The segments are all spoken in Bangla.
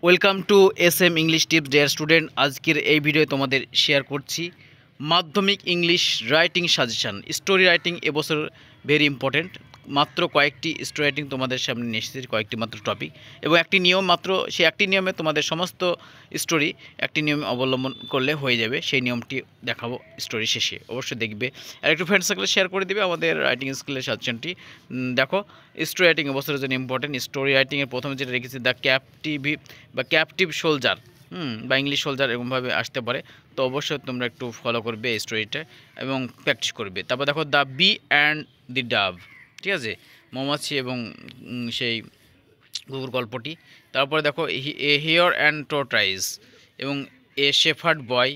Welcome to SM English tips dear student. আজকের এই ভিডিও তোমাদের শেয়ার করছি মাধ্যমিক English writing suggestion. Story writing এবছর ভেরি ইম্পর্টেন্ট। মাত্র কয়েকটি স্টোরি রাইটিং তোমাদের সামনে নিয়ে এসেছি, কয়েকটি মাত্র টপিক এবং একটি নিয়ম মাত্র। সেই একটি নিয়মে তোমাদের সমস্ত স্টোরি একটি নিয়ম অবলম্বন করলে হয়ে যাবে। সেই নিয়মটি দেখাবো স্টোরি শেষে, অবশ্যই দেখবে আর একটু ফ্রেন্ড সার্কেলে শেয়ার করে দেবে আমাদের রাইটিং স্কিলের সাজেশনটি। দেখো, স্টোরি রাইটিং এবছরের জন্য ইম্পর্টেন্ট। স্টোরি রাইটিংয়ের প্রথমে যেটা রেখেছি দ্য ক্যাপটিভ সোলজার, বা ইংলিশ সোলজার এরকমভাবে আসতে পারে। তো অবশ্যই তোমরা একটু ফলো করবে এই স্টোরিটা এবং প্র্যাকটিস করবে। তারপর দেখো the bee and the dove, ঠিক আছে, মৌমাছি এবং সেই কুকুর গল্পটি। তারপরে দেখো এ হিয়ার অ্যান্ড টর্টাইস এবং এ শেফার্ড বয়।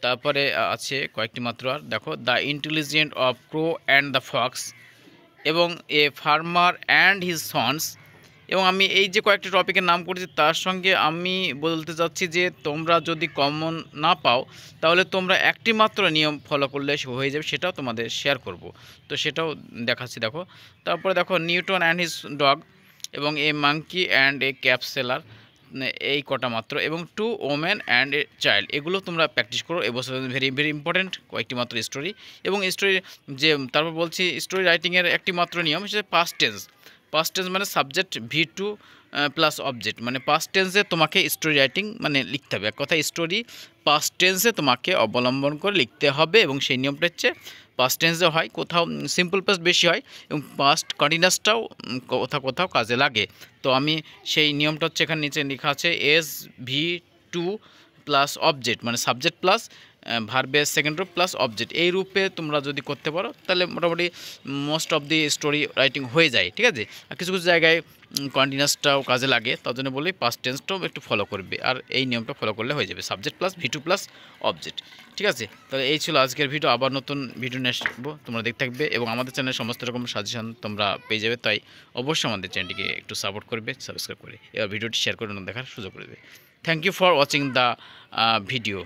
তারপরে আছে কয়েকটি মাত্র আর দেখো the intelligent of crow and the fox এবং a farmer and his sons. এবং আমি এই যে কয়েকটি টপিকের নাম করেছি তার সঙ্গে আমি বলতে চাচ্ছি যে তোমরা যদি কমন না পাও তাহলে তোমরা একটি মাত্র নিয়ম ফলো করলে হয়ে যাবে, সেটাও তোমাদের শেয়ার করব। তো সেটাও দেখাচ্ছি। দেখো, তারপরে দেখো নিউটন অ্যান্ড হিজ ডগ এবং a monkey and a cap seller, এই কটা মাত্র, এবং two women and a child. এগুলো তোমরা প্র্যাকটিস করো এবছর, ভেরি ইম্পর্টেন্ট কয়েকটি মাত্র স্টোরি। এবং স্টোরি যে তারপর বলছি স্টোরি রাইটিংয়ের একটি মাত্র নিয়ম হিসেবে পাস্ট টেন্স। পাস্ট টেন্স মানে সাবজেক্ট V2 প্লাস অবজেক্ট, মানে পাস্ট টেন্সে তোমাকে স্টোরি রাইটিং মানে লিখতে হবে। এক কথায় স্টোরি পাস্ট টেন্সে তোমাকে অবলম্বন করে লিখতে হবে এবং সেই নিয়মটা হচ্ছে পাস্ট টেন্সে হয়, কোথাও সিম্পল পাস্ট বেশি হয় এবং পাস্ট কন্টিনিউয়াসটাও কোথাও কোথাও কাজে লাগে। তো আমি সেই নিয়মটা হচ্ছে এখানে নিচে লেখা আছে SV2 প্লাস অবজেক্ট, মানে সাবজেক্ট প্লাস ভার্বের সেকেন্ড রূপ প্লাস অবজেক্ট। এই রূপে তোমরা যদি করতে পারো তাহলে মোটামুটি most of the story writing হয়ে যায়, ঠিক আছে। আর কিছু কিছু জায়গায় কন্টিনিউয়াসটাও কাজে লাগে, তার জন্য বলি পাস্ট টেন্সটাও একটু ফলো করবে আর এই নিয়মটা ফলো করলে হয়ে যাবে, subject plus V2 plus object, ঠিক আছে। তাহলে এই ছিল আজকের ভিডিও। আবার নতুন ভিডিও নিয়ে আসবো, তোমরা দেখতে থাকবে এবং আমাদের চ্যানেলে সমস্ত রকম সাজেশন তোমরা পেয়ে যাবে। তাই অবশ্যই আমাদের চ্যানেলটিকে একটু সাপোর্ট করবে, সাবস্ক্রাইব করে, এবার ভিডিওটি শেয়ার করে দেখার সুযোগ করে দেবে। Thank you for watching the video.